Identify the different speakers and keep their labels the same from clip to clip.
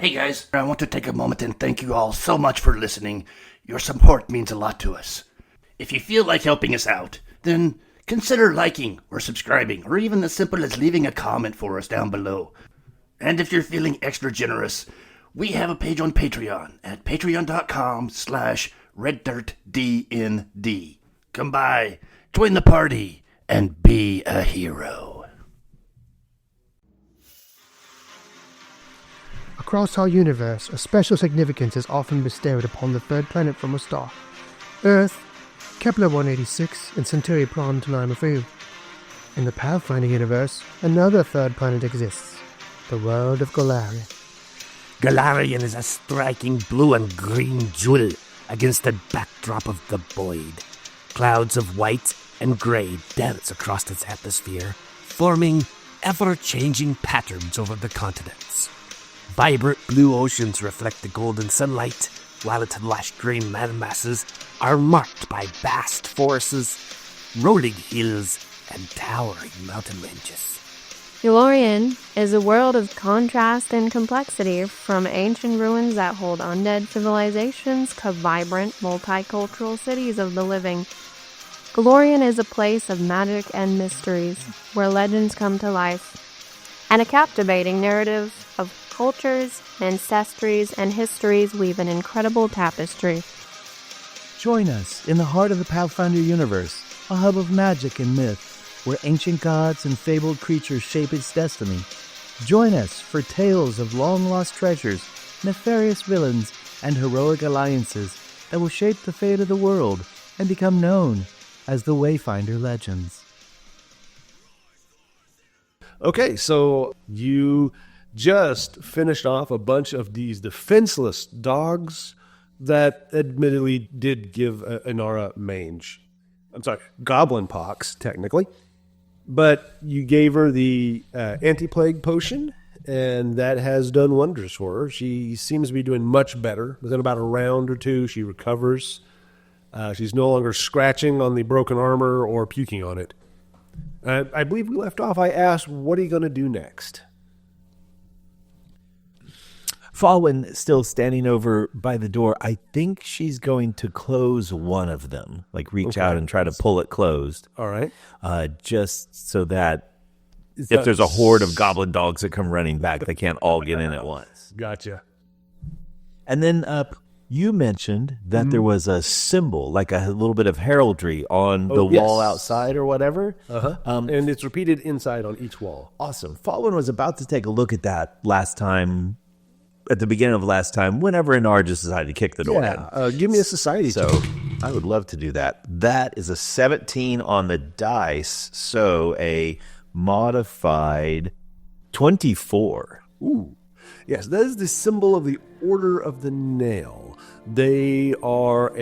Speaker 1: Hey guys, I want to take a moment and thank you all so much for listening. Your support means a lot to us. If you feel like helping us out, then consider liking or subscribing, or even as simple as leaving a comment for us down below. And if you're feeling extra generous, we have a page on Patreon at patreon.com/reddirtdnd. Come by, join the party, and be a hero.
Speaker 2: Across our universe, a special significance is often bestowed upon the third planet from a star. Earth, Kepler-186, and Centauri Plan-9 In the Pathfinder universe, another third planet exists, the world of Golarion.
Speaker 3: Golarion is a striking blue and green jewel against the backdrop of the void. Clouds of white and gray dance across its atmosphere, forming ever-changing patterns over the continents. Vibrant blue oceans reflect the golden sunlight, while its lush green landmasses are marked by vast forests, rolling hills, and towering mountain ranges.
Speaker 4: Golarion is a world of contrast and complexity, from ancient ruins that hold undead civilizations to vibrant, multicultural cities of the living. Golarion is a place of magic and mysteries, where legends come to life, and a captivating narrative of cultures, ancestries, and histories weave an incredible tapestry.
Speaker 5: Join us in the heart of the Pathfinder universe, a hub of magic and myth, where ancient gods and fabled creatures shape its destiny. Join us for tales of long-lost treasures, nefarious villains, and heroic alliances that will shape the fate of the world and become known as the Wayfinder Legends.
Speaker 6: Okay, so you just finished off a bunch of these defenseless dogs that admittedly did give Inara mange. I'm sorry, goblin pox, technically. But you gave her the anti-plague potion, and that has done wonders for her. She seems to be doing much better. Within about a round or two, she recovers. She's no longer scratching on the broken armor or puking on it. I believe we left off. I asked, what are you going to do next?
Speaker 5: Fawin still standing over by the door. I think she's going to close one of them, like reach out and try to pull it closed.
Speaker 6: All right.
Speaker 5: Just so that if there's a horde of goblin dogs that come running back, they can't all get in at once.
Speaker 6: Gotcha.
Speaker 5: And then you mentioned that there was a symbol, like a little bit of heraldry on the wall outside or whatever.
Speaker 6: Uh-huh. And it's repeated inside on each wall.
Speaker 5: Awesome. Fawin was about to take a look at that last time. At the beginning of last time, whenever Inara just decided to kick the door in.
Speaker 6: Give me a society
Speaker 5: So
Speaker 6: check.
Speaker 5: I would love to do that. That is a 17 on the dice, so a modified 24.
Speaker 6: Ooh. Yes, that is the symbol of the Order of the Nail. They are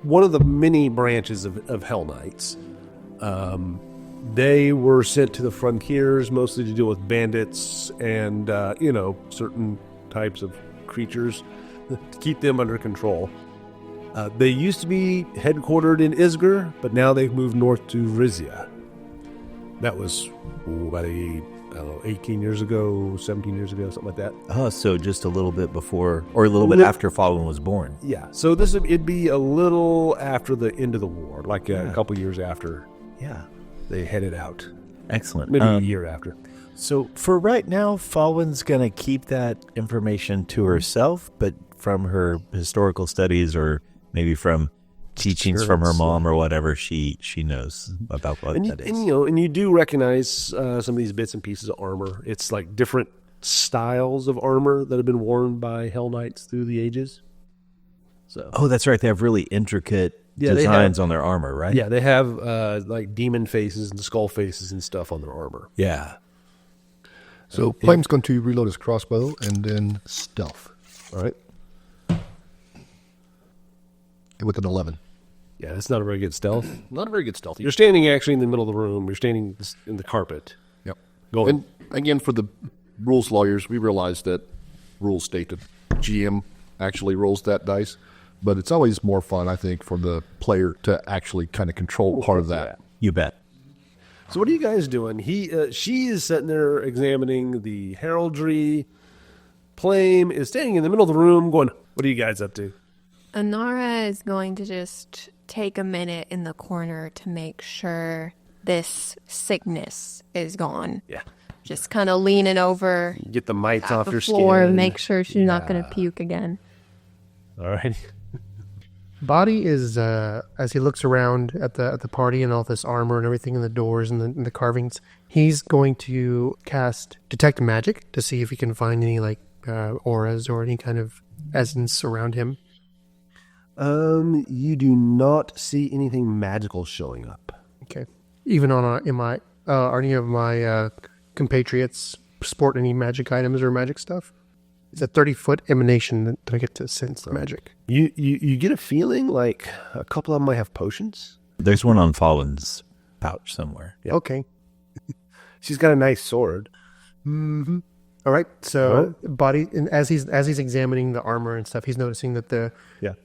Speaker 6: one of the many branches of Hell Knights. They were sent to the frontiers mostly to deal with bandits and, certain types of creatures to keep them under control. They used to be headquartered in Isger, but now they've moved north to Rizia. That was about 18 years ago, 17 years ago, something like that.
Speaker 5: Oh, so just a little bit before, or a little bit after Fawin was born.
Speaker 6: Yeah, so it'd be a little after the end of the war, like a couple years after.
Speaker 5: Yeah,
Speaker 6: they headed out.
Speaker 5: Excellent.
Speaker 6: Maybe a year after.
Speaker 5: So for right now, Fawin's going to keep that information to herself, but from her historical studies or maybe from teachings from her mom or whatever, she knows about what that is.
Speaker 6: And you do recognize some of these bits and pieces of armor. It's like different styles of armor that have been worn by Hell Knights through the ages. So.
Speaker 5: Oh, that's right. They have really intricate designs on their armor, right?
Speaker 6: Yeah, they have like demon faces and skull faces and stuff on their armor.
Speaker 5: Yeah.
Speaker 7: So Plame's going to reload his crossbow and then stealth. All right. With an 11.
Speaker 6: Yeah, that's not a very good stealth.
Speaker 7: Not a very good stealth.
Speaker 6: You're standing actually in the middle of the room. You're standing in the carpet.
Speaker 7: Yep.
Speaker 6: Go on.
Speaker 7: And again, for the rules lawyers, we realize that rules state that GM actually rolls that dice. But it's always more fun, I think, for the player to actually kind of control part of that.
Speaker 5: You bet.
Speaker 6: So what are you guys doing? She is sitting there examining the heraldry. Plame is standing in the middle of the room going, what are you guys up to?
Speaker 4: Inara is going to just take a minute in the corner to make sure this sickness is gone.
Speaker 6: Yeah.
Speaker 4: Just kind of leaning over
Speaker 6: Get the mites off
Speaker 4: the
Speaker 6: your
Speaker 4: floor
Speaker 6: skin.
Speaker 4: and make sure she's not going to puke again.
Speaker 6: All right.
Speaker 2: Boddy is, as he looks around at the party and all this armor and everything and the doors and the carvings, he's going to cast Detect Magic to see if he can find any auras or any kind of essence around him.
Speaker 6: You do not see anything magical showing up.
Speaker 2: Okay. Even are any of my compatriots sport any magic items or magic stuff? It's a 30-foot emanation that I get to sense the magic.
Speaker 6: You get a feeling like a couple of them might have potions.
Speaker 8: There's one on Fawin's pouch somewhere.
Speaker 6: Yeah.
Speaker 2: Okay.
Speaker 6: She's got a nice sword.
Speaker 2: Mm-hmm. All right. So Boddy, and as he's examining the armor and stuff, he's noticing that the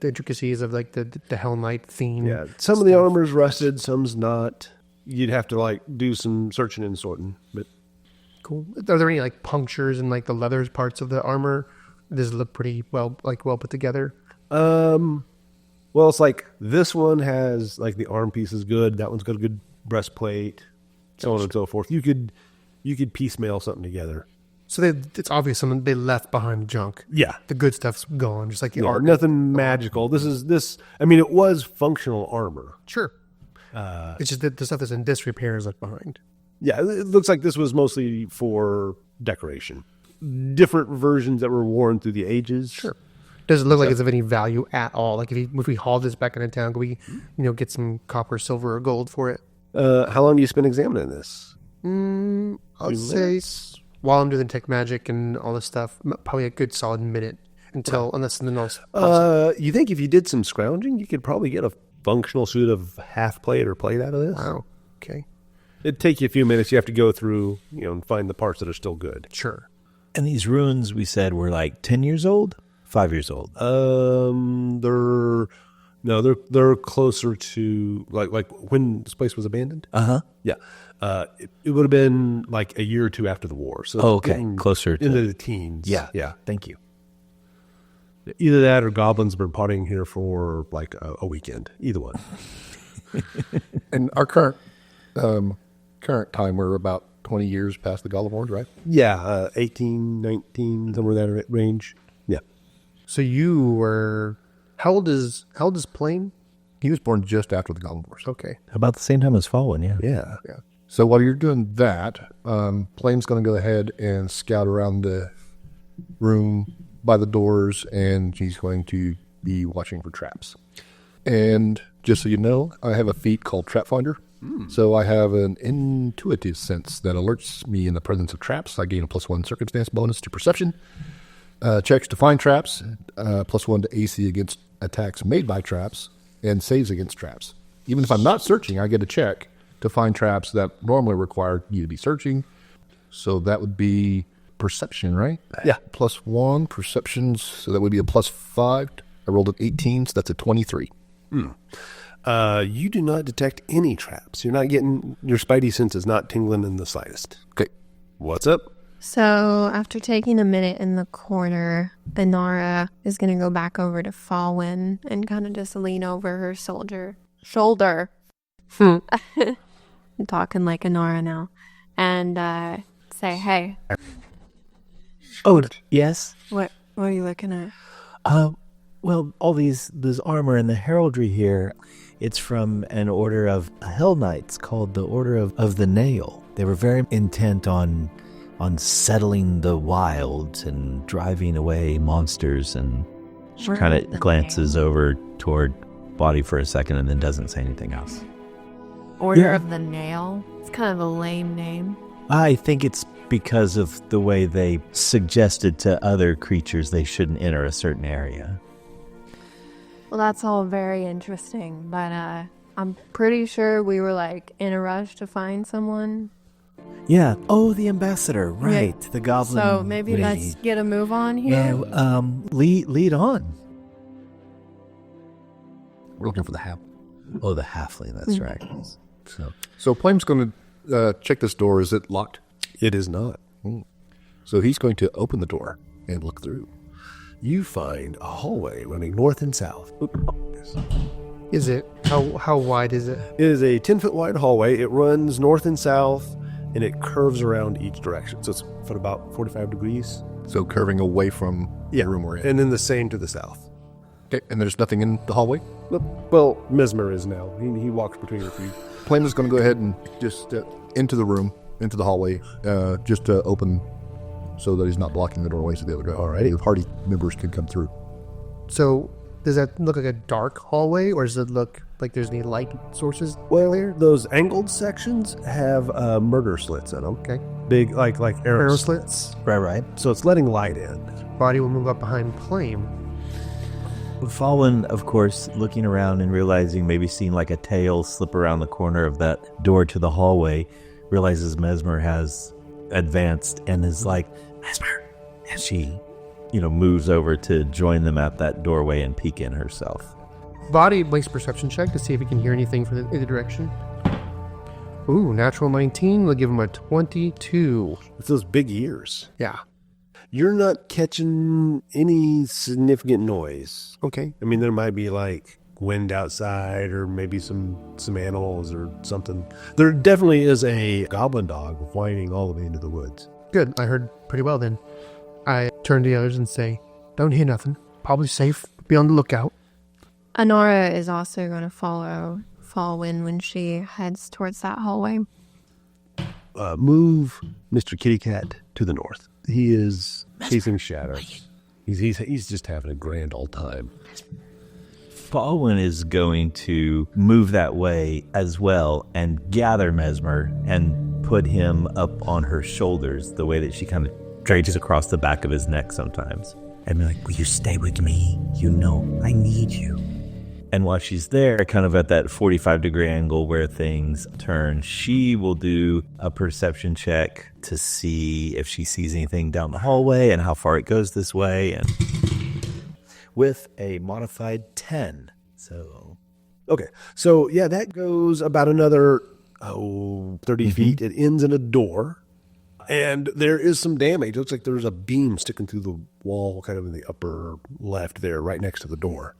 Speaker 2: intricacies of like the Hell Knight theme.
Speaker 6: Yeah. Some of the armor's rusted, some's not. You'd have to do some searching and sorting, but
Speaker 2: cool. Are there any punctures in the leather parts of the armor? Does it look pretty well put together?
Speaker 6: Well, it's this one has the arm piece is good. That one's got a good breastplate, so on and so forth. You could piecemeal something together.
Speaker 2: So it's obvious something they left behind junk.
Speaker 6: Yeah,
Speaker 2: the good stuff's gone, just like the art.
Speaker 6: Nothing magical. It was functional armor.
Speaker 2: Sure. It's just that the stuff that's in disrepair is left behind.
Speaker 6: Yeah, it looks like this was mostly for decoration. Different versions that were worn through the ages.
Speaker 2: Sure. Does it look like it's of any value at all? If we haul this back into town, could we, get some copper, silver, or gold for it?
Speaker 6: How long do you spend examining this?
Speaker 2: I'll say while I'm doing tech magic and all this stuff, probably a good solid minute unless something else.
Speaker 6: You think if you did some scrounging, you could probably get a functional suit of half plate or plate out of this?
Speaker 2: Wow. Okay.
Speaker 6: It'd take you a few minutes. You have to go through, and find the parts that are still good.
Speaker 2: Sure.
Speaker 8: And these ruins, we said, were 10 years old? 5 years old?
Speaker 6: They're closer to like when this place was abandoned. Yeah. It would have been a year or two after the war. So
Speaker 8: okay, closer to
Speaker 6: into the teens.
Speaker 8: Yeah. Thank you.
Speaker 6: Either that or goblins have been potting here for a weekend. Either one.
Speaker 7: And our current time, we're about 20 years past the Golem Wars, right?
Speaker 6: Yeah, 18, 19, somewhere in that range. Yeah.
Speaker 2: So you were how old is Plame?
Speaker 7: He was born just after the Golem Wars.
Speaker 2: Okay.
Speaker 8: About the same time as Fawin, yeah.
Speaker 6: Yeah.
Speaker 7: So while you're doing that, Plame's going to go ahead and scout around the room by the doors, and he's going to be watching for traps. And just so you know, I have a feat called Trap Finder. So I have an intuitive sense that alerts me in the presence of traps. I gain a +1 circumstance bonus to perception. Checks to find traps, +1 to AC against attacks made by traps, and saves against traps. Even if I'm not searching, I get a check to find traps that normally require you to be searching. So that would be perception, right?
Speaker 6: Yeah.
Speaker 7: +1 perceptions, so that would be a +5. I rolled an 18, so that's a 23.
Speaker 6: You do not detect any traps. You're not getting your spidey sense is not tingling in the slightest.
Speaker 7: Okay.
Speaker 6: What's up?
Speaker 4: So after taking a minute in the corner, Inara is going to go back over to Fawin and kind of just lean over her shoulder. I'm talking like Inara now. And say, hey.
Speaker 3: Oh, yes?
Speaker 4: What are you looking at?
Speaker 3: Well, all this armor and the heraldry here, it's from an order of Hell Knights called the Order of the Nail. They were very intent on settling the wilds and driving away monsters, and she kind of glances over toward Boddy for a second and then doesn't say anything else.
Speaker 4: Order of the Nail? It's kind of a lame name.
Speaker 3: I think it's because of the way they suggested to other creatures they shouldn't enter a certain area.
Speaker 4: Well, that's all very interesting, but I'm pretty sure we were in a rush to find someone.
Speaker 3: Yeah. Oh, the ambassador. Right.
Speaker 4: Yeah.
Speaker 3: The goblin.
Speaker 4: So maybe
Speaker 3: lady.
Speaker 4: let's get a move on here.
Speaker 3: Yeah. Lead on.
Speaker 7: We're looking for the half.
Speaker 3: Oh, the halfling. That's right.
Speaker 7: So Plame's going to check this door. Is it locked?
Speaker 6: It is not.
Speaker 7: So he's going to open the door. and look through.
Speaker 6: You find a hallway running north and south.
Speaker 2: Is it? How wide is it?
Speaker 6: It is a 10-foot wide hallway. It runs north and south, and it curves around each direction. So it's for about 45 degrees.
Speaker 7: So curving away from the room we're in.
Speaker 6: And then the same to the south.
Speaker 7: Okay, and there's nothing in the hallway?
Speaker 6: Well, Mesmer is now. He walks between the two.
Speaker 7: Plame is going to go ahead and just into the room, into the hallway, just to open so that he's not blocking the doorways to the other guy. All right, if party members can come through.
Speaker 2: So, does that look like a dark hallway, or does it look like there's any light sources?
Speaker 6: Well, here, those angled sections have murder slits in them.
Speaker 2: Okay.
Speaker 6: Big, like
Speaker 2: Arrow slits.
Speaker 8: Right.
Speaker 6: So it's letting light in.
Speaker 2: Body will move up behind Plame.
Speaker 8: Fawin, of course, looking around and realizing, maybe seeing like a tail slip around the corner of that door to the hallway, realizes Mesmer has advanced and is like, Mesmer! And she, moves over to join them at that doorway and peek in herself.
Speaker 2: Body makes a perception check to see if he can hear anything from the direction. Ooh, natural 19. We'll give him a 22.
Speaker 6: With those big ears.
Speaker 2: Yeah.
Speaker 6: You're not catching any significant noise.
Speaker 2: Okay.
Speaker 6: I mean, there might be like wind outside or maybe some animals or something. There definitely is a goblin dog whining all the way into the woods.
Speaker 2: Good. I heard pretty well then. I turn to the others and say, don't hear nothing. Probably safe. Be on the lookout.
Speaker 4: Inara is also going to follow Fawin when she heads towards that hallway.
Speaker 6: Move Mr. Kitty Cat to the north. He is chasing shadows. He's just having a grand old time.
Speaker 8: Fawin is going to move that way as well and gather Mesmer and put him up on her shoulders, the way that she kind of drags across the back of his neck sometimes. And be like, will you stay with me? I need you. And while she's there, kind of at that 45-degree angle where things turn, she will do a perception check to see if she sees anything down the hallway and how far it goes this way. And with a modified 10.
Speaker 6: Okay. So, yeah, that goes about another 30 feet. It ends in a door. And there is some damage. It looks like there's a beam sticking through the wall kind of in the upper left there, right next to the door.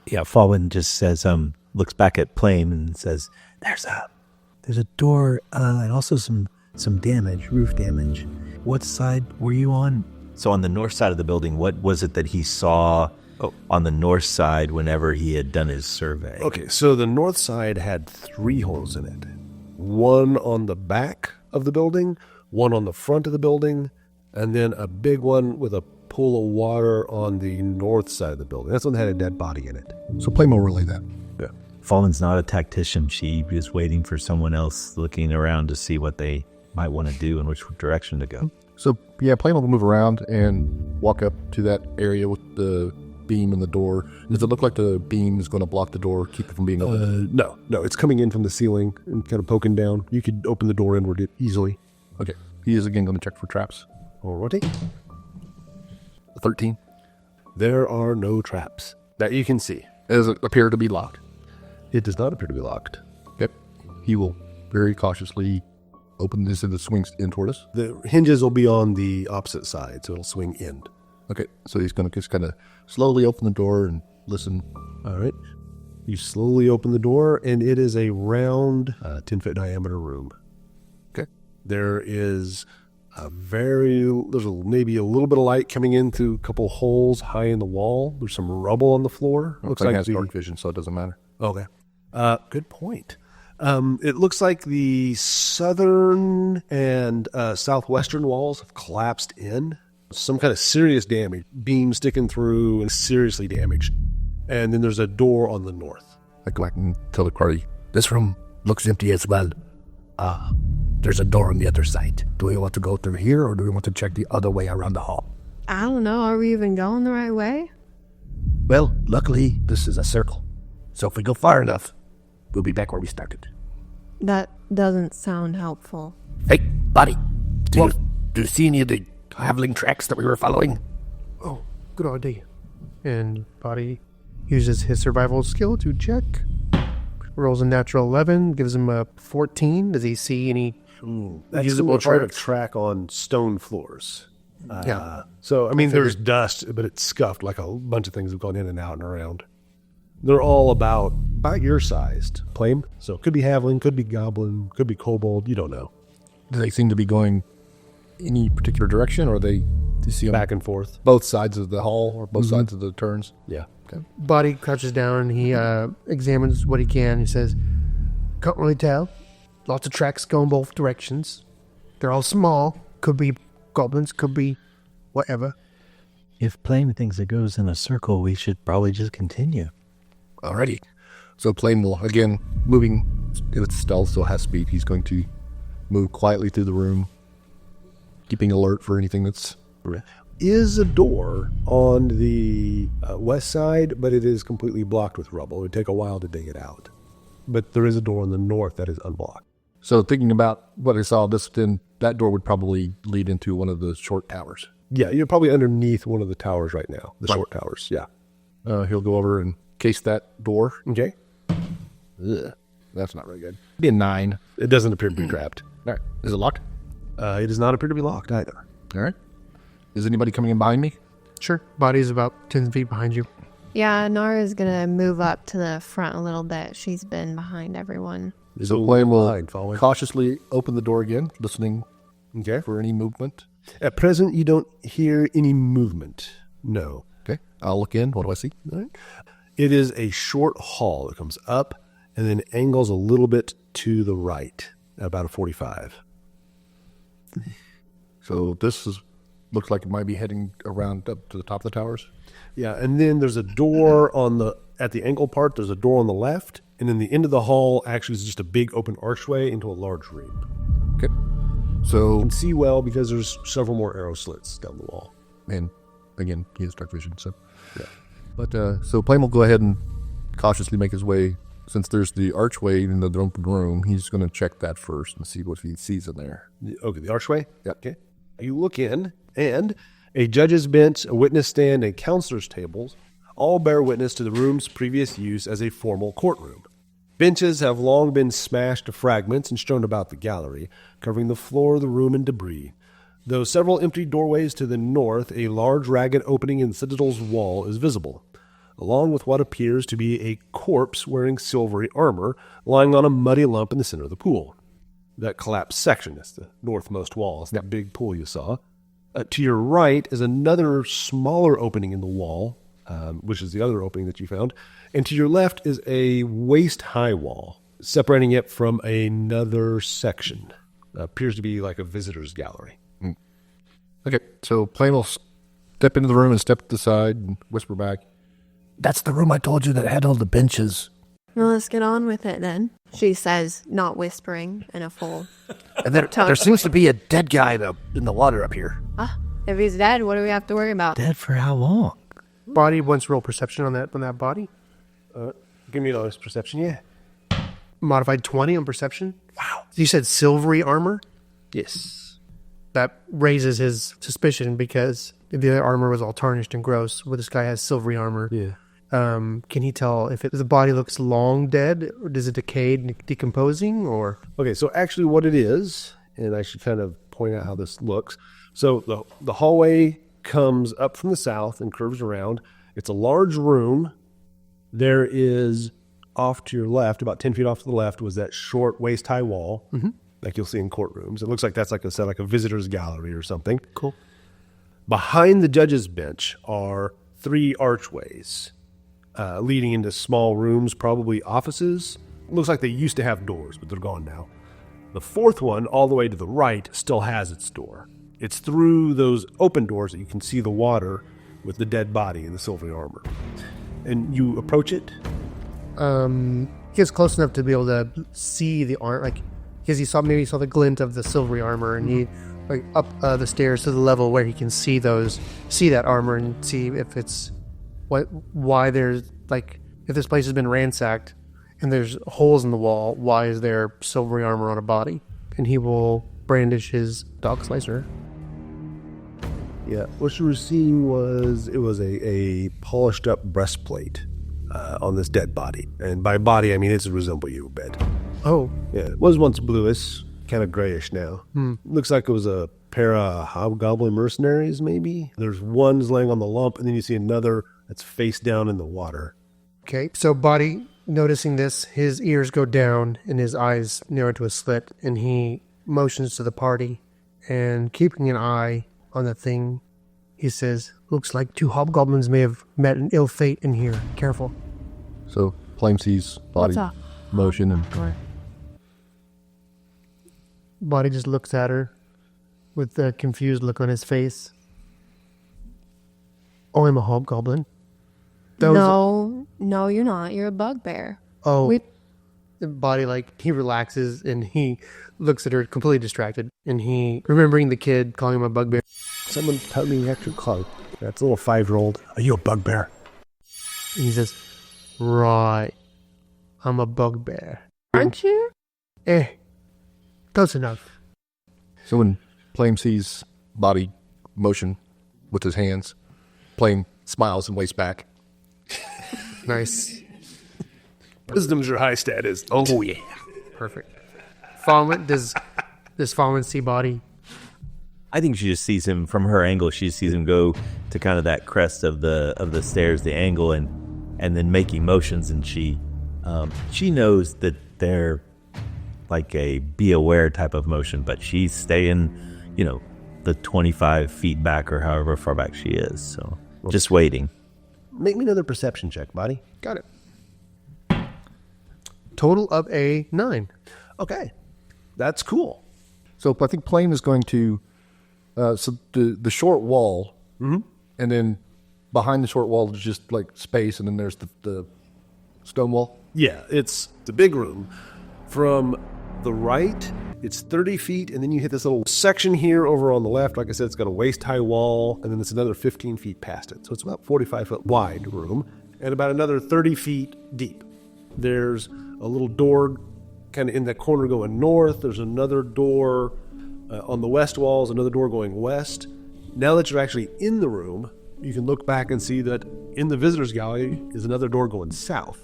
Speaker 8: Yeah, Fawin just says, looks back at Plame and says, there's a door and also some damage, roof damage. What side were you on? So on the north side of the building, what was it that he saw on the north side whenever he had done his survey?
Speaker 6: Okay, so the north side had 3 holes in it. One on the back of the building, one on the front of the building, and then a big one with a pool of water on the north side of the building. That's one that had a dead body in it.
Speaker 7: So Plame will relay that.
Speaker 6: Yeah.
Speaker 8: Fawin's not a tactician. She is waiting for someone else looking around to see what they might want to do and which direction to go.
Speaker 7: So, yeah, Plame will move around and walk up to that area with the beam in the door. Does it look like the beam is going to block the door, keep it from being open?
Speaker 6: No, it's coming in from the ceiling and kind of poking down. You could open the door inward easily.
Speaker 7: Okay. He is again going to check for traps.
Speaker 6: Alrighty.
Speaker 7: 13.
Speaker 6: There are no traps that you can see.
Speaker 7: Does it appear to be locked?
Speaker 6: It does not appear to be locked.
Speaker 7: Okay. He will very cautiously open this and it swings in toward us.
Speaker 6: The hinges will be on the opposite side, so it'll swing in.
Speaker 7: Okay. So he's going to just kind of slowly open the door and listen.
Speaker 6: All right. You slowly open the door, and it is a round, 10-foot diameter room.
Speaker 7: Okay.
Speaker 6: There is maybe a little bit of light coming in through a couple holes high in the wall. There's some rubble on the floor.
Speaker 7: Looks like it has dark vision, so it doesn't matter.
Speaker 6: Okay. Good point. It looks like the southern and southwestern walls have collapsed in. Some kind of serious damage. Beam sticking through and seriously damaged. And then there's a door on the north.
Speaker 7: I go back and tell the party,
Speaker 1: This room looks empty as well. There's a door on the other side. Do we want to go through here, or do we want to check the other way around the hall?
Speaker 4: I don't know. Are we even going the right way?
Speaker 1: Well, luckily, this is a circle. So if we go far enough, we'll be back where we started.
Speaker 4: That doesn't sound helpful.
Speaker 1: Hey, buddy, do you see any of the traveling tracks that we were following?
Speaker 2: Oh, good idea. And Body uses his survival skill to check. Rolls a natural 11, gives him a 14. Does he see any
Speaker 6: That's
Speaker 2: usable
Speaker 6: try to
Speaker 2: tracks?
Speaker 6: track on stone floors.
Speaker 2: Yeah.
Speaker 6: So, I mean, there's dust, but it's scuffed, like a bunch of things have gone in and out and around. They're all about your sized, Plame. So it could be halfling, could be goblin, could be kobold, you don't know.
Speaker 7: Do they seem to be going any particular direction, or do you see them
Speaker 6: Back and forth.
Speaker 7: both sides of the hall or both sides of the turns?
Speaker 6: Yeah.
Speaker 2: Boddy crouches down and he examines what he can. He says, can't really tell. Lots of tracks going both directions. They're all small. Could be goblins, could be whatever.
Speaker 8: If Plame thinks it goes in a circle, we should probably just continue.
Speaker 7: Alrighty. So Plame will, again, moving, if it's stealth, so has speed, he's going to move quietly through the room, keeping alert for anything that's...
Speaker 6: Is a door on the west side, but it is completely blocked with rubble. It would take a while to dig it out. But there is a door on the north that is unblocked.
Speaker 7: So thinking about what I saw, that door would probably lead into one of the short towers.
Speaker 6: Yeah, you're probably underneath one of the towers right now. The
Speaker 7: Right.
Speaker 6: short towers, yeah.
Speaker 7: He'll go over and case that door.
Speaker 6: Okay.
Speaker 7: Ugh, that's not very good. Be a 9.
Speaker 6: It doesn't appear to be trapped.
Speaker 7: All right. Is it locked?
Speaker 6: It does not appear to be locked either.
Speaker 7: All right. Is anybody coming in behind me?
Speaker 2: Sure. Boddy's about 10 feet behind you.
Speaker 4: Yeah, Nara's gonna move up to the front a little bit. She's been behind everyone.
Speaker 7: So Plame will
Speaker 6: Behind, Fawin.
Speaker 7: cautiously open the door again, listening
Speaker 6: Okay.
Speaker 7: for any movement.
Speaker 6: At present, you don't hear any movement. No.
Speaker 7: Okay. I'll look in. What do I see?
Speaker 6: All right. It is a short hall that comes up and then angles a little bit to the right, about a 45.
Speaker 7: So this looks like it might be heading around up to the top of the towers.
Speaker 6: Yeah, and then there's a door at the angle part, there's a door on the left, and then the end of the hall actually is just a big open archway into a large room.
Speaker 7: Okay.
Speaker 6: You
Speaker 7: So,
Speaker 6: can see well because there's several more arrow slits down the wall.
Speaker 7: and again, he has dark vision, so. Yeah. But, so Plame will go ahead and cautiously make his way, since there's the archway in the open room, he's going to check that first and see what he sees in there.
Speaker 6: Okay, the archway?
Speaker 7: Yeah.
Speaker 6: Okay. You look in, and a judge's bench, a witness stand, and counselor's tables all bear witness to the room's previous use as a formal courtroom. Benches have long been smashed to fragments and strewn about the gallery, covering the floor of the room in debris. Though several empty doorways to the north, a large ragged opening in the citadel's wall is visible, along with what appears to be a corpse wearing silvery armor lying on a muddy lump in the center of the pool. That collapsed section is the northmost wall. It's that big pool you saw. To your right is another smaller opening in the wall, which is the other opening that you found. And to your left is a waist-high wall, separating it from another section. Appears to be like a visitor's gallery.
Speaker 7: Okay, so Plame will step into the room and step to the side and whisper back.
Speaker 1: That's the room I told you that had all the benches.
Speaker 4: Well, let's get on with it then, she says, not whispering in a full
Speaker 1: And there seems to be a dead guy in the water up here.
Speaker 4: If he's dead, what do we have to worry about?
Speaker 8: Dead for how long?
Speaker 2: Boddy wants roll perception on that body.
Speaker 6: Give me an honest perception, yeah.
Speaker 2: Modified 20 on perception. Wow. You said silvery armor?
Speaker 6: Yes.
Speaker 2: That raises his suspicion because if the other armor was all tarnished and gross, well, this guy has silvery armor.
Speaker 6: Yeah.
Speaker 2: Can he tell if the body looks long dead, or does it decayed, decomposing, or?
Speaker 6: Okay, so actually what it is, and I should kind of point out how this looks. So the hallway comes up from the south and curves around. It's a large room. There is, off to your left, about 10 feet off to the left, was that short waist-high wall, like you'll see in courtrooms. It looks like that's like a visitor's gallery or something.
Speaker 2: Cool.
Speaker 6: Behind the judge's bench are 3 archways leading into small rooms, probably offices. Looks like they used to have doors, but they're gone now. The 4th one, all the way to the right, still has its door. It's through those open doors that you can see the water with the dead body and the silvery armor. And you approach it.
Speaker 2: He gets close enough to be able to see the arm, like, because he saw the glint of the silvery armor, and he like up the stairs to the level where he can see that armor and see if it's why there's like if this place has been ransacked and there's holes in the wall. Why is there silvery armor on a body? And he will brandish his dog slicer.
Speaker 6: Yeah, what you were seeing was a polished up breastplate on this dead body. And by body, I mean it's resemble you a bit.
Speaker 2: Oh,
Speaker 6: Yeah, it was once bluish, kind of grayish now. Looks like it was a pair of Hobgoblin mercenaries, maybe. There's one's laying on the lump, and then you see another that's face down in the water.
Speaker 2: Okay, so Boddy, noticing this, his ears go down and his eyes narrow to a slit, and he motions to the party, and keeping an eye on the thing, he says, "Looks like two hobgoblins may have met an ill fate in here. Careful."
Speaker 7: So Plame sees Body
Speaker 4: What's up?
Speaker 7: motion and
Speaker 2: Boddy just looks at her with a confused look on his face. "Oh, I'm a hobgoblin."
Speaker 4: No, you're not. You're a bugbear.
Speaker 2: Oh,
Speaker 4: We-
Speaker 2: Boddy, like, he relaxes and he looks at her completely distracted, and he, remembering the kid calling him a bugbear,
Speaker 6: Someone tell me extra close. That's a little 5-year-old. Are you a bugbear?
Speaker 2: and he says, "Right, I'm a bugbear."
Speaker 4: Aren't you?
Speaker 2: Close enough.
Speaker 7: so when Plame sees Body motion with his hands, Plame smiles and waits back.
Speaker 2: Nice.
Speaker 6: Wisdom's your high status. Oh, yeah.
Speaker 2: Perfect. Fawin, does Fawin see Boddy?
Speaker 8: I think she just sees him from her angle. She sees him go to kind of that crest of the stairs, the angle, and then making motions. And she knows that they're like a be aware type of motion, but she's staying, the 25 feet back or however far back she is. So just waiting.
Speaker 6: Make me another perception check, buddy.
Speaker 2: Got it. Total of a 9.
Speaker 6: Okay. That's cool.
Speaker 7: So I think Plame is going to, so the short wall, and then behind the short wall is just like space, and then there's the stone wall.
Speaker 6: Yeah, it's the big room. From the right, it's 30 feet, and then you hit this little section here over on the left. Like I said, it's got a waist-high wall, and then it's another 15 feet past it. So it's about 45-foot wide room, and about another 30 feet deep. There's a little door kind of in that corner going north. There's another door on the west walls, another door going west. Now that you're actually in the room, you can look back and see that in the visitors gallery is another door going south.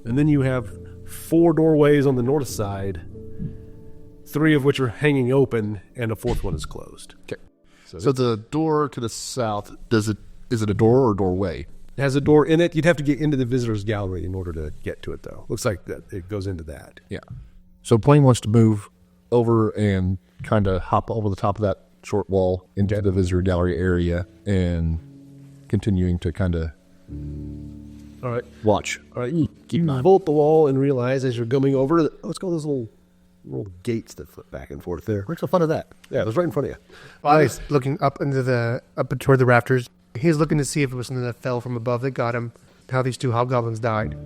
Speaker 6: And then you have 4 doorways on the north side, 3 of which are hanging open, and a 4th one is closed.
Speaker 7: Okay. So the door to the south, is it a door or doorway?
Speaker 6: It has a door in it. You'd have to get into the visitors gallery in order to get to it, though. Looks like that it goes into that.
Speaker 7: Yeah. So Plame wants to move over and kind of hop over the top of that short wall into the visitor gallery area and continuing to kind of
Speaker 6: All right.
Speaker 7: watch.
Speaker 6: All right. You bolt the wall and realize as you're going over, let's go those little gates that flip back and forth there.
Speaker 7: Where's the fun of that?
Speaker 6: Yeah, that's right in front of you.
Speaker 2: Boddy's looking up toward the rafters. He's looking to see if it was something that fell from above that got him, how these two hobgoblins died.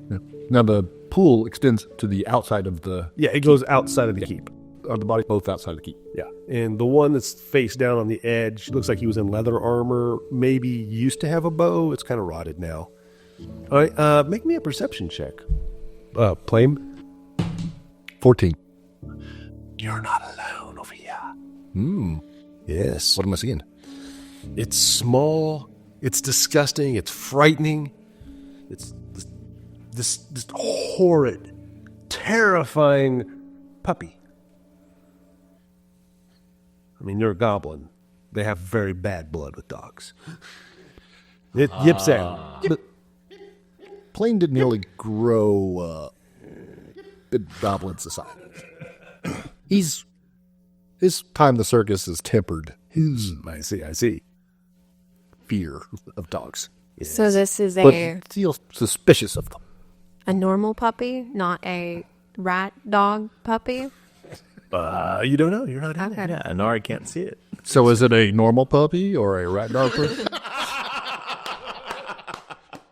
Speaker 7: Yeah. Now the pool extends to the outside of the,
Speaker 6: Yeah, it goes outside of the keep.
Speaker 7: or the body, both outside of the keep.
Speaker 6: Yeah. And the one that's face down on the edge looks like he was in leather armor, maybe used to have a bow. It's kind of rotted now. All right, make me a perception check. Plame?
Speaker 7: 14.
Speaker 6: You're not alone over here. Yes.
Speaker 7: What am I seeing?
Speaker 6: It's small. It's disgusting. It's frightening. It's this horrid, terrifying puppy. I mean, you're a goblin. They have very bad blood with dogs. It yips out.
Speaker 7: But Plame didn't really grow in goblin society. His time in the circus is tempered. His
Speaker 6: I see.
Speaker 7: fear of dogs.
Speaker 4: So this is
Speaker 7: But
Speaker 4: a
Speaker 7: feels suspicious of them.
Speaker 4: normal puppy, not a rat dog puppy.
Speaker 6: You don't know. You're not in
Speaker 4: Okay.
Speaker 8: Yeah, Inara can't see it.
Speaker 7: So is it a normal puppy or a rat dog person?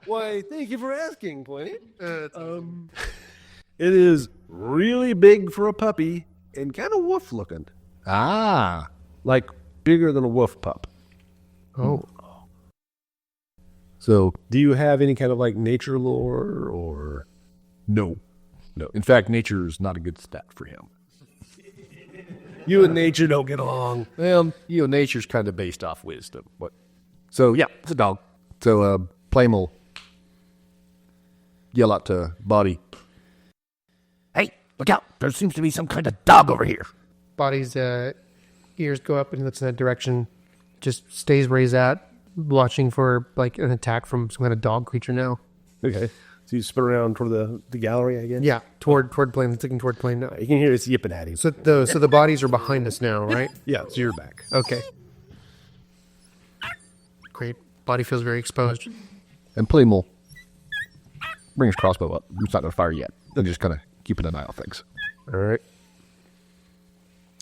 Speaker 6: Why, thank you for asking, Plame. It is really big for a puppy and kind of wolf looking.
Speaker 7: Ah.
Speaker 6: Like bigger than a wolf pup.
Speaker 2: Oh.
Speaker 7: So,
Speaker 6: Do you have any kind of like nature lore or?
Speaker 7: no. In fact, nature is not a good stat for him.
Speaker 6: You and nature don't get along.
Speaker 7: Well, nature's kind of based off wisdom. So, yeah, it's a dog. So, Plame will yell out to Boddy.
Speaker 1: Hey, look out. There seems to be some kind of dog over here.
Speaker 2: Boddy's ears go up and looks in that direction. Just stays where he's at, watching for like an attack from some kind of dog creature now.
Speaker 6: Okay. So you spin around toward the gallery again?
Speaker 2: Yeah, toward Plame. It's looking toward Plame now.
Speaker 6: You can hear it's yipping at him.
Speaker 2: So the bodies are behind us now, right?
Speaker 6: Yeah, so you're back.
Speaker 2: Okay. Great. Body feels very exposed.
Speaker 7: And Plame will bring his crossbow up. It's not going to fire yet. They're just kind of keeping an eye on things.
Speaker 6: All right.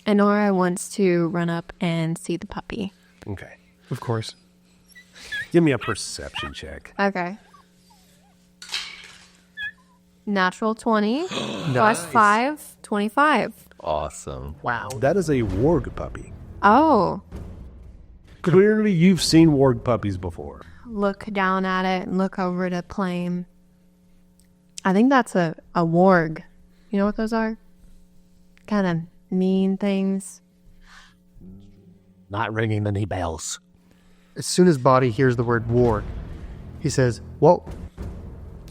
Speaker 4: Inara wants to run up and see the puppy.
Speaker 6: Okay.
Speaker 2: Of course.
Speaker 6: Give me a perception check.
Speaker 4: Okay. Natural 20 plus 5, 25.
Speaker 8: Awesome.
Speaker 2: Wow.
Speaker 6: That is a warg puppy.
Speaker 4: Oh,
Speaker 6: Clearly, you've seen warg puppies before.
Speaker 4: look down at it and look over to Plame. I think that's a warg. You know what those are? Kind of mean things.
Speaker 3: Not ringing any bells.
Speaker 2: As soon as Body hears the word warg, he says, "Whoa,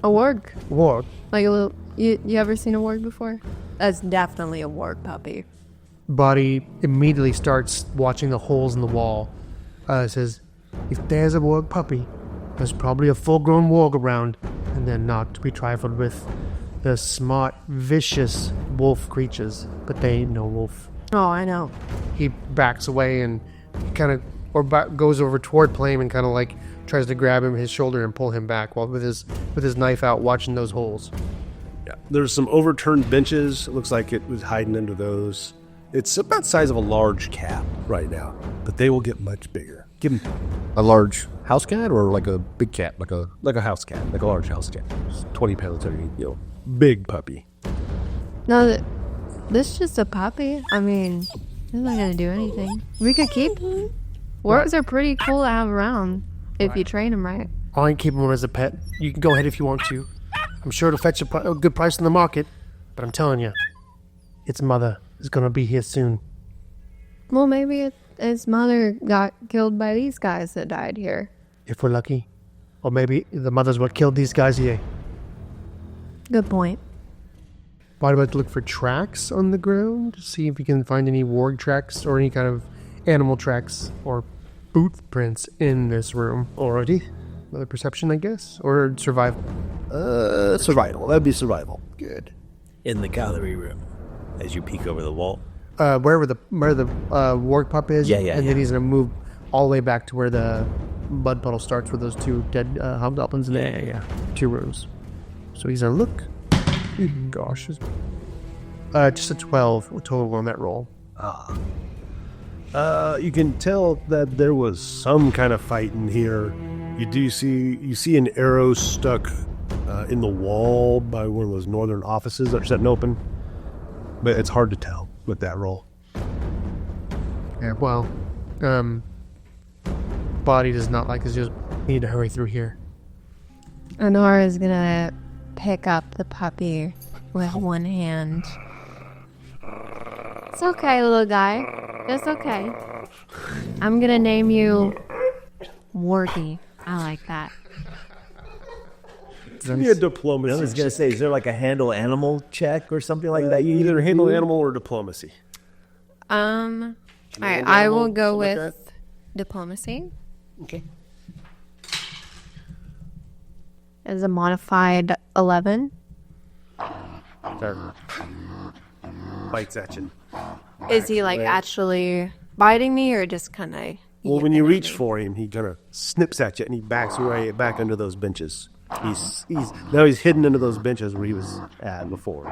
Speaker 4: A warg.
Speaker 2: warg."
Speaker 4: Like a little. You ever seen a warg before? That's definitely a warg puppy.
Speaker 2: Body immediately starts watching the holes in the wall. Says, "If there's a warg puppy, there's probably a full-grown warg around, and they're not to be trifled with. They're smart, vicious wolf creatures, but they ain't no wolf."
Speaker 4: Oh, I know.
Speaker 2: He backs away and kind of, goes over toward Plame and kind of like tries to grab him his shoulder and pull him back while with his knife out, watching those holes.
Speaker 6: Yeah. There's some overturned benches. It looks like it was hiding under those. It's about the size of a large cat right now, but they will get much bigger. Give them
Speaker 7: A large house cat or like a big cat? Like a
Speaker 6: house cat, like a large house cat. It's 20 pounds heavy, big puppy.
Speaker 4: No, this is just a puppy. I mean, it's not gonna do anything. We could keep him. Wargs are pretty cool to have around if you train them right.
Speaker 2: I ain't keeping one as a pet. You can go ahead if you want to. I'm sure it'll fetch a good price in the market, but I'm telling you, its mother is gonna be here soon.
Speaker 4: Well, maybe its mother got killed by these guys that died here.
Speaker 2: If we're lucky. Or maybe the mother's what killed these guys here.
Speaker 4: Good point.
Speaker 2: Body about to look for tracks on the ground to see if we can find any warg tracks or any kind of animal tracks or boot prints in this room. Alrighty. Another perception, I guess? Or survival?
Speaker 6: Survival. That'd be survival.
Speaker 2: Good.
Speaker 8: In the gallery room, as you peek over the wall.
Speaker 2: Where the warg pup is?
Speaker 8: Yeah,
Speaker 2: and then he's going to move all the way back to where the mud puddle starts with those two dead hobgoblins in the 2 rooms. So he's going to look. Gosh. Just a 12 total on that roll.
Speaker 6: You can tell that there was some kind of fight in here. You see an arrow stuck in the wall by one of those northern offices that are sitting open, but it's hard to tell with that roll.
Speaker 2: Yeah, well, Body does not like this. Just need to hurry through here.
Speaker 4: Inara is gonna pick up the puppy with one hand. It's okay, little guy. It's okay. I'm gonna name you Wargy. I like that.
Speaker 6: Give me a diplomacy.
Speaker 8: I was going to say, is there like a handle animal check or something like that?
Speaker 6: You either handle animal or diplomacy.
Speaker 4: Alright, I will go with diplomacy.
Speaker 6: Okay.
Speaker 4: As a modified 11.
Speaker 6: Bites at you.
Speaker 4: Is he like actually biting me or just kind of?
Speaker 6: Well, when you reach for him, he kind of snips at you and he backs away back under those benches. He's hidden under those benches where he was at before.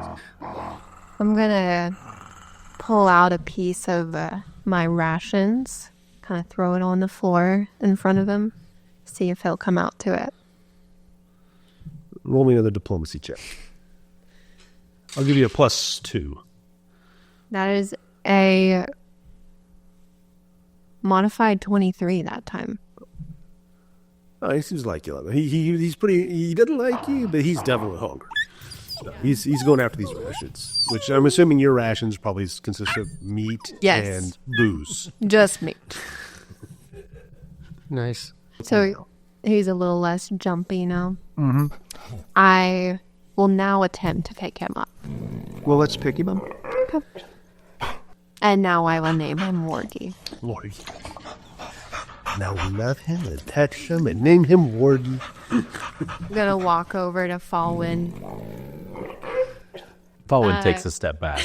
Speaker 4: I'm gonna pull out a piece of my rations, kind of throw it on the floor in front of him, see if he'll come out to it.
Speaker 6: Roll me another diplomacy check. I'll give you a +2.
Speaker 4: That is a modified 23 that time.
Speaker 6: Oh, he seems like you. He's pretty. He doesn't like you, but he's definitely hungry. He's going after these rations, which I'm assuming your rations probably consist of meat and booze.
Speaker 4: Just meat.
Speaker 2: Nice.
Speaker 4: So he's a little less jumpy now. Mm-hmm. I will now attempt to pick him up.
Speaker 2: Well, let's pick him up.
Speaker 4: Okay. And now I will name him Wardy.
Speaker 6: Lord. Now we love him and touch him and name him Warden.
Speaker 4: I'm gonna walk over to Fawin.
Speaker 8: Fawin takes a step back.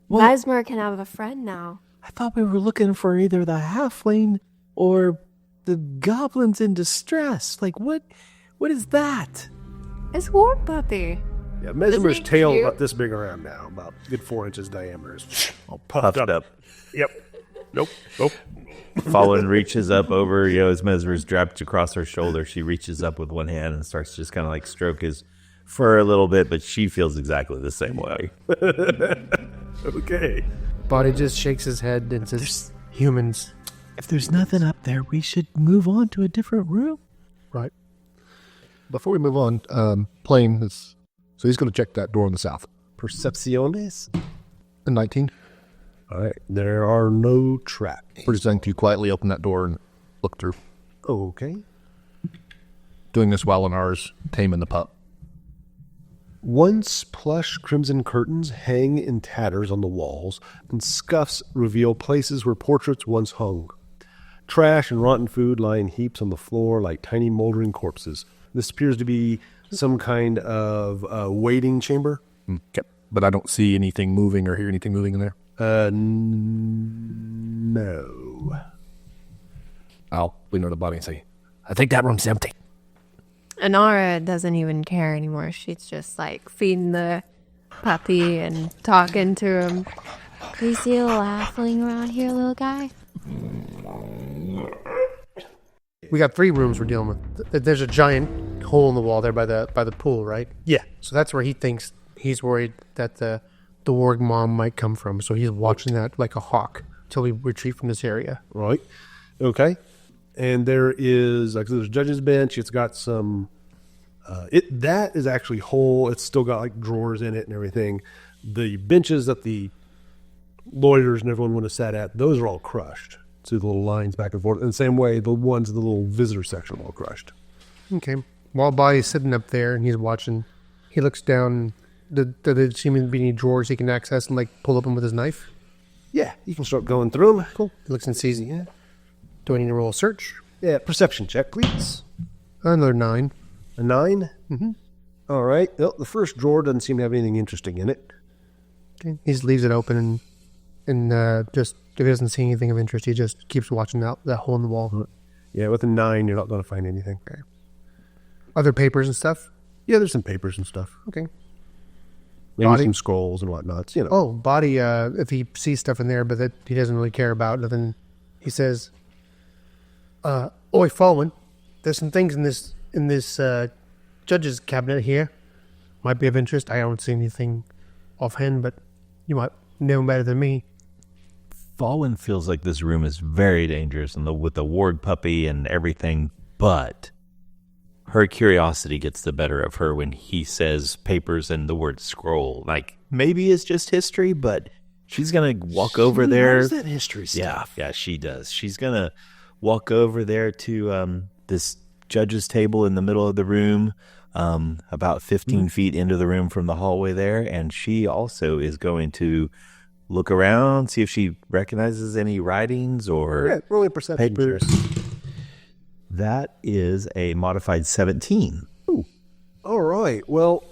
Speaker 4: Mesmer can have a friend now.
Speaker 3: I thought we were looking for either the halfling or the goblins in distress. Like, what is that?
Speaker 4: It's Warg Puppy.
Speaker 6: Yeah, Mesmer's
Speaker 4: Isn't he
Speaker 6: tail
Speaker 4: cute?
Speaker 6: about this big around now, about good 4 inches diameter. It's all
Speaker 8: Puffed up.
Speaker 6: Yep. Nope.
Speaker 8: Fawin reaches up over, as Mesmer's draped across her shoulder. She reaches up with one hand and starts just kind of like stroke his fur a little bit, but she feels exactly the same way.
Speaker 6: Okay.
Speaker 2: Boddy just shakes his head and says, humans.
Speaker 3: If there's nothing up there, we should move on to a different room.
Speaker 2: Right.
Speaker 7: Before we move on, Plame is... So he's going to check that door on the south.
Speaker 6: Percepciones.
Speaker 7: A 19.
Speaker 6: All right. There are no traps.
Speaker 7: We're just going to quietly open that door and look through.
Speaker 6: Okay.
Speaker 7: Doing this while Inara's taming the pup.
Speaker 6: Once plush crimson curtains hang in tatters on the walls, and scuffs reveal places where portraits once hung. Trash and rotten food lie in heaps on the floor like tiny moldering corpses. This appears to be some kind of waiting chamber.
Speaker 7: Okay. But I don't see anything moving or hear anything moving in there.
Speaker 6: No.
Speaker 7: I'll lean over the body and say,
Speaker 3: I think that room's empty.
Speaker 4: Inara doesn't even care anymore. She's just like feeding the puppy and talking to him. Do you see a little halfling around here, little guy?
Speaker 2: We got 3 rooms we're dealing with. There's a giant hole in the wall there by the pool, right?
Speaker 6: Yeah.
Speaker 2: So that's where he thinks he's worried that the warg mom might come from. So he's watching that like a hawk till we retreat from this area.
Speaker 6: Right. Okay. And there is, like, there's a judge's bench. It's got some, that is actually whole. It's still got like drawers in it and everything. The benches that the lawyers and everyone would have sat at, those are all crushed. See the little lines back and forth. In the same way, the ones in the little visitor section are all crushed.
Speaker 2: Okay. While Boddy's sitting up there and he's watching, he looks down. Do there seem to be any drawers he can access and like pull open with his knife?
Speaker 6: Yeah, you can start going through them.
Speaker 2: Cool. He looks and sees. Yeah. Do I need to roll a search?
Speaker 6: Yeah, perception check, please.
Speaker 2: Another 9.
Speaker 6: A 9? Mm-hmm. All right. Well, the first drawer doesn't seem to have anything interesting in it.
Speaker 2: Okay. He just leaves it open and just, if he doesn't see anything of interest, he just keeps watching that hole in the wall.
Speaker 6: Yeah, with a 9, you're not going to find anything.
Speaker 2: Okay. Other papers and stuff?
Speaker 6: Yeah, there's some papers and stuff.
Speaker 2: Okay.
Speaker 6: Maybe
Speaker 2: Body?
Speaker 6: some scrolls and whatnot, you know.
Speaker 2: Oh, Boddy, if he sees stuff in there but that he doesn't really care about, then he says, Oi, Fawin, there's some things in this judge's cabinet here. Might be of interest. I don't see anything offhand, but you might know them better than me.
Speaker 8: Fawin feels like this room is very dangerous with the warg puppy and everything, but her curiosity gets the better of her when he says papers and the word scroll. Like, maybe it's just history, but she's going to walk over there.
Speaker 6: Knows that history stuff.
Speaker 8: Yeah, she does. She's going to walk over there to this judge's table in the middle of the room, about 15 feet into the room from the hallway there, and she also is going to look around, see if she recognizes any writings or
Speaker 6: Yeah, roll a perception
Speaker 8: papers.
Speaker 6: check.
Speaker 8: That is a modified 17.
Speaker 6: Ooh. All right. Well,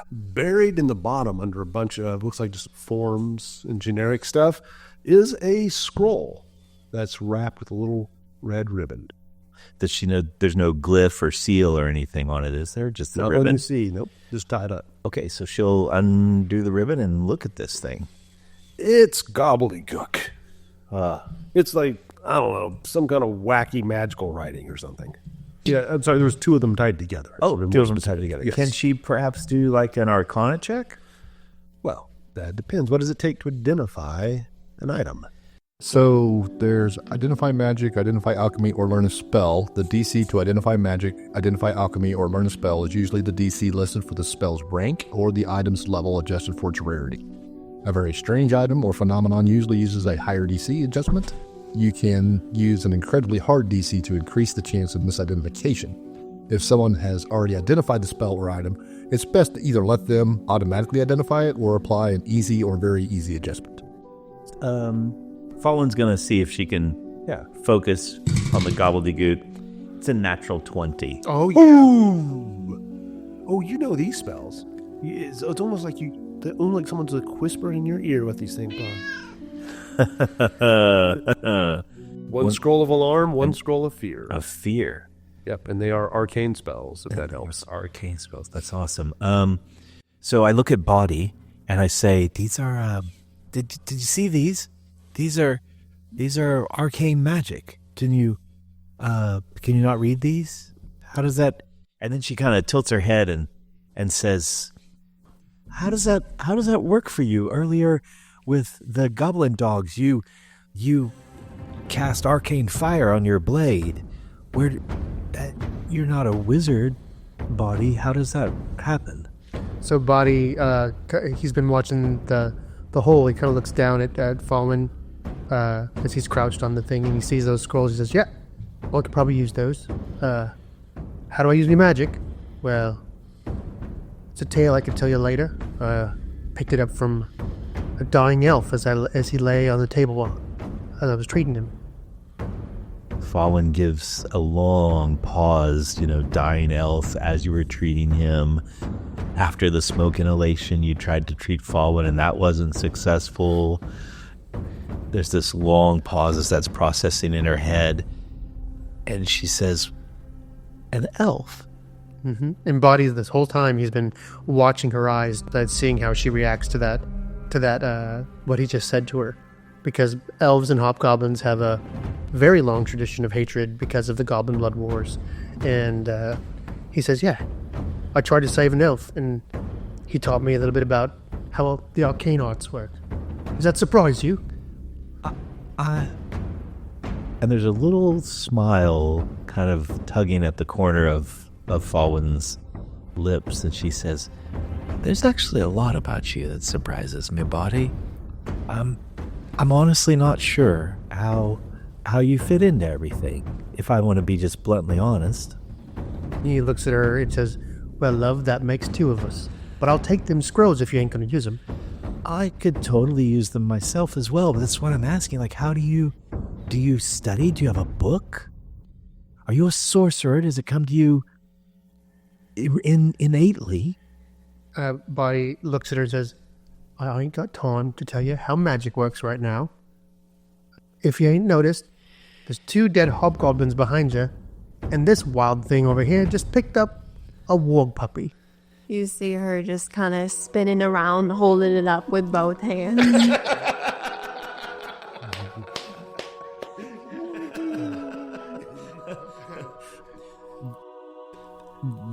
Speaker 6: buried in the bottom under a bunch of, looks like just forms and generic stuff, is a scroll that's wrapped with a little red ribbon.
Speaker 8: Does she know there's no glyph or seal or anything on it, is there? Just the
Speaker 6: Not
Speaker 8: ribbon?
Speaker 6: letting you see. Nope. Just tied up.
Speaker 8: Okay, so she'll undo the ribbon and look at this thing.
Speaker 6: It's gobbledygook. It's like, I don't know, some kind of wacky magical writing or something. Yeah, I'm sorry, there was 2 of them tied together.
Speaker 8: Oh,
Speaker 6: So
Speaker 8: 2 of them tied together.
Speaker 6: Yes.
Speaker 8: Can she perhaps do like an Arcana check?
Speaker 6: Well, that depends. What does it take to identify an item?
Speaker 7: So there's identify magic, identify alchemy, or learn a spell. The DC to identify magic, identify alchemy, or learn a spell is usually the DC listed for the spell's rank or the item's level adjusted for its rarity. A very strange item or phenomenon usually uses a higher DC adjustment. You can use an incredibly hard DC to increase the chance of misidentification. if someone has already identified the spell or item, it's best to either let them automatically identify it or apply an easy or very easy adjustment.
Speaker 8: Fawin's gonna see if she can focus on the gobbledygook. It's a natural 20.
Speaker 6: Oh, yeah. Ooh. Oh, you know these spells. It's almost like someone's whispering in your ear what these things are. One scroll of alarm, one scroll of fear.
Speaker 8: Of fear.
Speaker 6: Yep, and they are arcane spells, if that helps.
Speaker 8: Arcane spells. That's awesome. So I look at Boddy and I say, "These are. Did you see these? These are arcane magic. Can you not read these? How does that?" And then she kind of tilts her head and says, "How does that work for you? Earlier with the goblin dogs, you cast arcane fire on your blade. You're not a wizard, Boddy. How does that happen?"
Speaker 2: So Boddy, he's been watching the hole. He kind of looks down at Fawin as he's crouched on the thing, and he sees those scrolls. He says, "Yeah, well, I could probably use those. How do I use my magic? Well, it's a tale I could tell you later. Picked it up from a dying elf as he lay on the table as I was treating him."
Speaker 8: Fawin gives a long pause, dying elf, as you were treating him. After the smoke inhalation, you tried to treat Fawin and that wasn't successful. There's this long pause as that's processing in her head. And she says, "An elf?"
Speaker 2: Mm-hmm. And Boddy, this whole time, he's been watching her eyes, seeing how she reacts to that, what he just said to her. Because elves and hobgoblins have a very long tradition of hatred because of the Goblin Blood Wars. And he says, "Yeah, I tried to save an elf, and he taught me a little bit about how the arcane arts work. Does that surprise you?"
Speaker 8: And there's a little smile kind of tugging at the corner of Fawin's lips, and she says, "There's actually a lot about you that surprises me, Boddy. I'm honestly not sure how you fit into everything, if I want to be just bluntly honest."
Speaker 2: He looks at her and says, "Well, love, that makes two of us. But I'll take them scrolls if you ain't going to use them."
Speaker 8: I could totally use them myself as well, but that's what I'm asking. Like, how do you study? Do you have a book? Are you a sorcerer? Does it come to you innately?
Speaker 2: Boddy looks at her and says, "I ain't got time to tell you how magic works right now. If you ain't noticed, there's 2 dead hobgoblins behind you, and this wild thing over here just picked up a warg puppy."
Speaker 4: You see her just kind of spinning around, holding it up with both hands.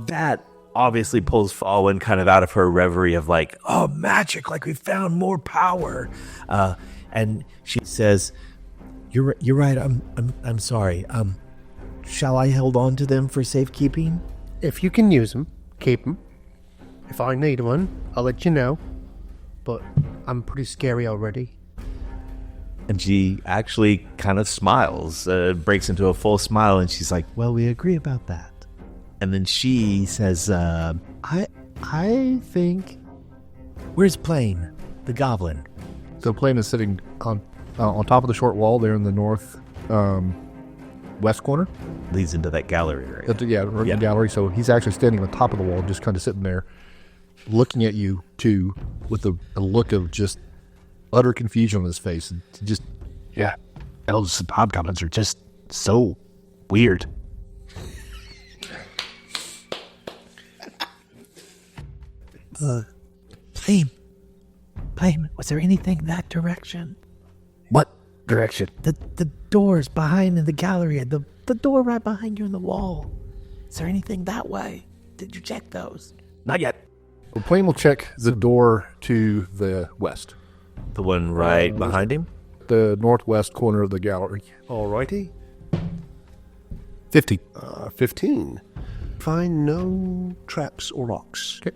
Speaker 8: That obviously pulls Fawin kind of out of her reverie of like, "Oh, magic, like we found more power." And she says, You're right. I'm sorry. Shall I hold on to them for safekeeping?"
Speaker 2: "If you can use them, keep them. If I need one, I'll let you know. But I'm pretty scary already."
Speaker 8: And she actually kind of smiles, breaks into a full smile, and she's like, "Well, we agree about that." And then she says, I think, where's Plame, the goblin?"
Speaker 7: So Plame is sitting on top of the short wall there in the north west corner.
Speaker 8: Leads into that gallery, right?
Speaker 7: The gallery. So he's actually standing on top of the wall, just kind of sitting there, looking at you two with a look of just utter confusion on his face. And just,
Speaker 3: "Yeah, elves and hobgoblins are just so weird."
Speaker 8: Plame, was there anything that direction?
Speaker 3: "What direction?"
Speaker 8: The doors behind in the gallery, the door right behind you in the wall. Is there anything that way? Did you check those?
Speaker 3: "Not yet."
Speaker 7: well, Plame will check the door to the west,
Speaker 8: The one right behind him?
Speaker 7: the northwest corner of the gallery.
Speaker 6: Alrighty.
Speaker 7: 50.
Speaker 6: 15. Find no traps or locks.
Speaker 7: Okay.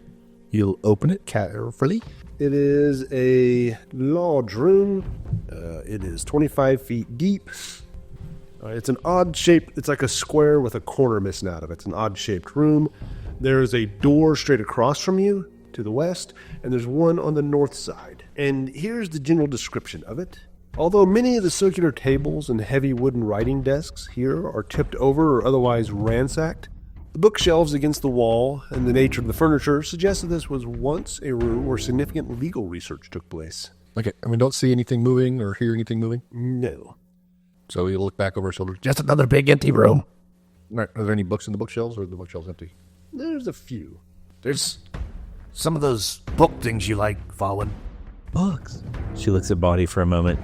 Speaker 7: You'll open it carefully.
Speaker 6: It is a large room. It is 25 feet deep. It's an odd shape. It's like a square with a corner missing out of it. It's an odd-shaped room. There is a door straight across from you to the west, and there's one on the north side. And here's the general description of it. Although many of the circular tables and heavy wooden writing desks here are tipped over or otherwise ransacked, the bookshelves against the wall and the nature of the furniture suggest that this was once a room where significant legal research took place.
Speaker 7: Okay, and we don't see anything moving or hear anything moving?
Speaker 6: No.
Speaker 7: So we look back over our shoulder.
Speaker 3: Just another big empty room.
Speaker 7: All right, are there any books in the bookshelves, or are the bookshelves empty?
Speaker 6: There's a few.
Speaker 3: There's some of those book things you like, Fawin.
Speaker 8: Books. She looks at Boddy for a moment,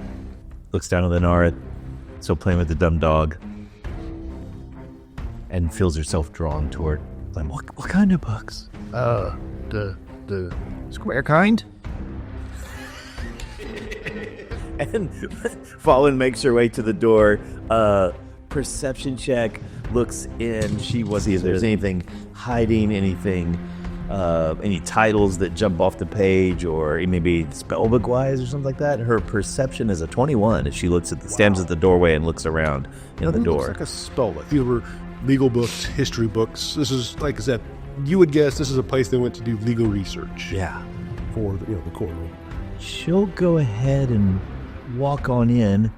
Speaker 8: looks down at Inara, still playing with the dumb dog, and feels herself drawn toward Plame. What kind of books?
Speaker 3: The square kind?
Speaker 8: And Fawin makes her way to the door. Perception check, looks in. She wants to see if there's anything hiding, anything, any titles that jump off the page, or maybe spellbook wise or something like that. Her perception is a 21 if she looks at stands at the doorway and looks around. The door.
Speaker 6: Looks like a spellbook. These were legal books, history books. This is, like I said, you would guess this is a place they went to do legal research.
Speaker 8: Yeah.
Speaker 6: For the courtroom.
Speaker 8: She'll go ahead and walk on in,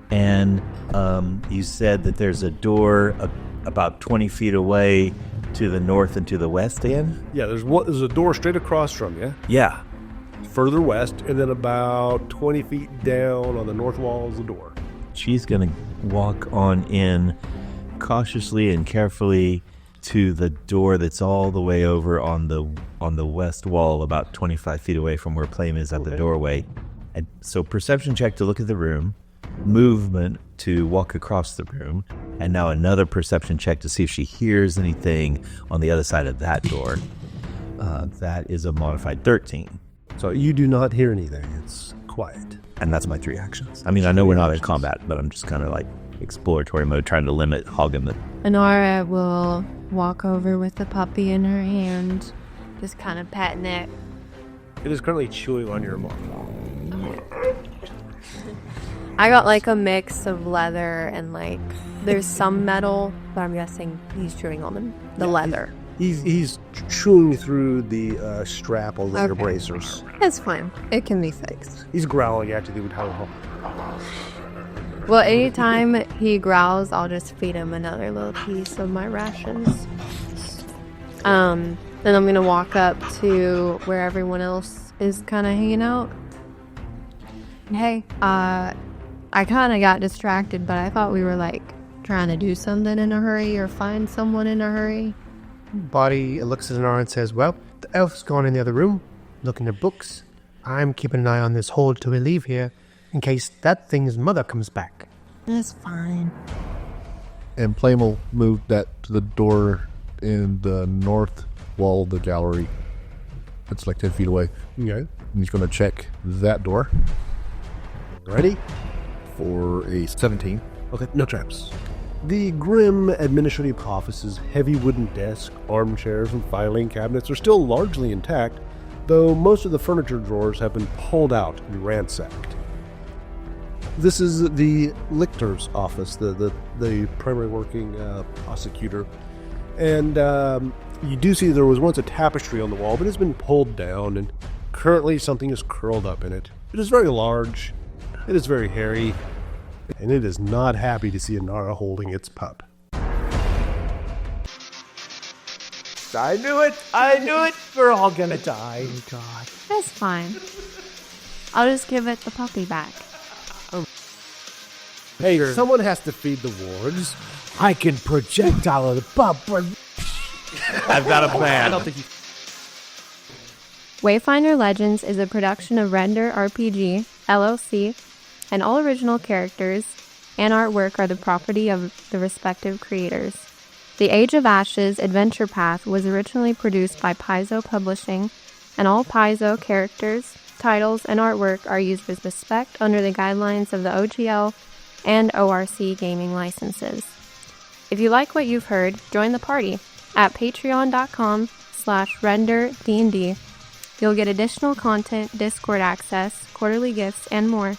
Speaker 8: and you said that there's a door about 20 feet away to the north and to the west, Dan?
Speaker 6: Yeah, there's a door straight across from you.
Speaker 8: Yeah.
Speaker 6: Further west, and then about 20 feet down on the north wall is the door.
Speaker 8: She's going to walk on in cautiously and carefully to the door that's all the way over on the west wall, about 25 feet away from where Plame is at the doorway. And so perception check to look at the room, movement to walk across the room, and now another perception check to see if she hears anything on the other side of that door. That is a modified 13.
Speaker 6: So you do not hear anything. It's quiet.
Speaker 8: And that's my 3 actions. I mean, I know we're not in combat, but I'm just kind of like exploratory mode, trying to limit hogging the...
Speaker 4: Inara will walk over with the puppy in her hand, just kind of patting it.
Speaker 6: It is currently chewing on your mouth.
Speaker 4: I got like a mix of leather and like there's some metal, but I'm guessing he's chewing on the leather.
Speaker 6: He's chewing through the strap on leather bracers.
Speaker 4: It's fine. It can be fixed.
Speaker 6: He's growling at you with how.
Speaker 4: Well, anytime he growls, I'll just feed him another little piece of my rations. Then I'm gonna walk up to where everyone else is kind of hanging out. Hey, I kind of got distracted, but I thought we were like trying to do something in a hurry or find someone in a hurry.
Speaker 2: Boddy looks at Inara and says, well, the elf's gone in the other room, looking at books. I'm keeping an eye on this hold till we leave here, in case that thing's mother comes back.
Speaker 4: That's fine.
Speaker 7: And Plame will move that to the door in the north wall of the gallery. It's like 10 feet away.
Speaker 6: Okay.
Speaker 7: And he's going to check that door.
Speaker 6: Ready?
Speaker 7: For a 17.
Speaker 6: Okay, no traps. The grim administrative office's heavy wooden desk, armchairs, and filing cabinets are still largely intact, though most of the furniture drawers have been pulled out and ransacked. This is the lictor's office, the primary working prosecutor. And you do see there was once a tapestry on the wall, but it's been pulled down, and currently something is curled up in it. It is very large, it is very hairy, and it is not happy to see Inara holding its pup.
Speaker 3: I knew it! We're all gonna die.
Speaker 2: Oh, God.
Speaker 4: That's fine. I'll just give it the puppy back.
Speaker 6: Hey, someone has to feed the wards.
Speaker 3: I can projectile the pup.
Speaker 8: I've got a plan.
Speaker 3: I don't think you...
Speaker 4: Wayfinder Legends is a production of Render RPG, LLC, and all original characters and artwork are the property of the respective creators. The Age of Ashes Adventure Path was originally produced by Paizo Publishing, and all Paizo characters, titles, and artwork are used with respect under the guidelines of the OGL and ORC gaming licenses. If you like what you've heard, join the party at patreon.com/renderdnd. You'll get additional content, Discord access, quarterly gifts, and more.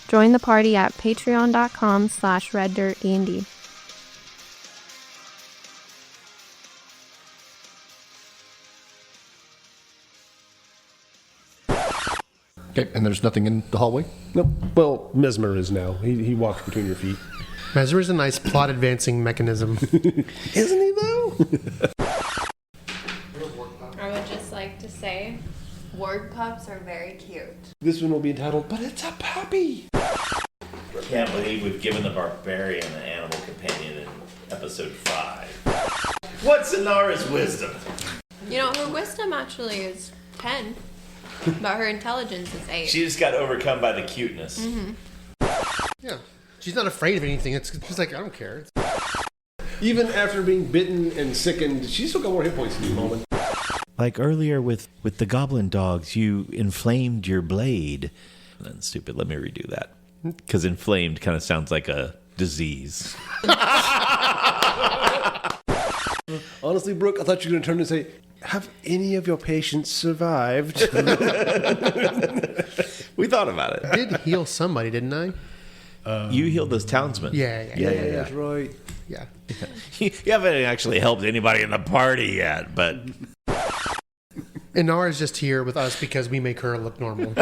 Speaker 4: Join the party at patreon.com/reddirtd&d.
Speaker 7: Okay, and there's nothing in the hallway?
Speaker 6: Nope. Well, Mesmer is now. He walks between your feet.
Speaker 2: Mesmer is a nice plot advancing mechanism.
Speaker 6: Isn't he, though?
Speaker 4: I would just like to say, word pups are very cute.
Speaker 6: This one will be entitled, But It's a Puppy.
Speaker 8: Can't believe we've given the barbarian an animal companion in episode 5. What's Inara's wisdom?
Speaker 4: You know, her wisdom actually is 10, but her intelligence is 8.
Speaker 8: She just got overcome by the cuteness.
Speaker 4: Mm-hmm.
Speaker 2: Yeah. She's not afraid of anything. She's like, I don't care.
Speaker 6: Even after being bitten and sickened, she's still got more hit points in the moment.
Speaker 8: Like earlier with the goblin dogs, you inflamed your blade. That's stupid. Let me redo that. Because inflamed kind of sounds like a disease.
Speaker 6: Honestly, Brooke, I thought you were going to turn and say, have any of your patients survived?
Speaker 8: We thought about it.
Speaker 2: I did heal somebody, didn't I?
Speaker 8: You healed those townsmen.
Speaker 2: Yeah.
Speaker 6: That's right.
Speaker 2: Yeah.
Speaker 8: You haven't actually helped anybody in the party yet, but...
Speaker 2: Inara's just here with us because we make her look normal.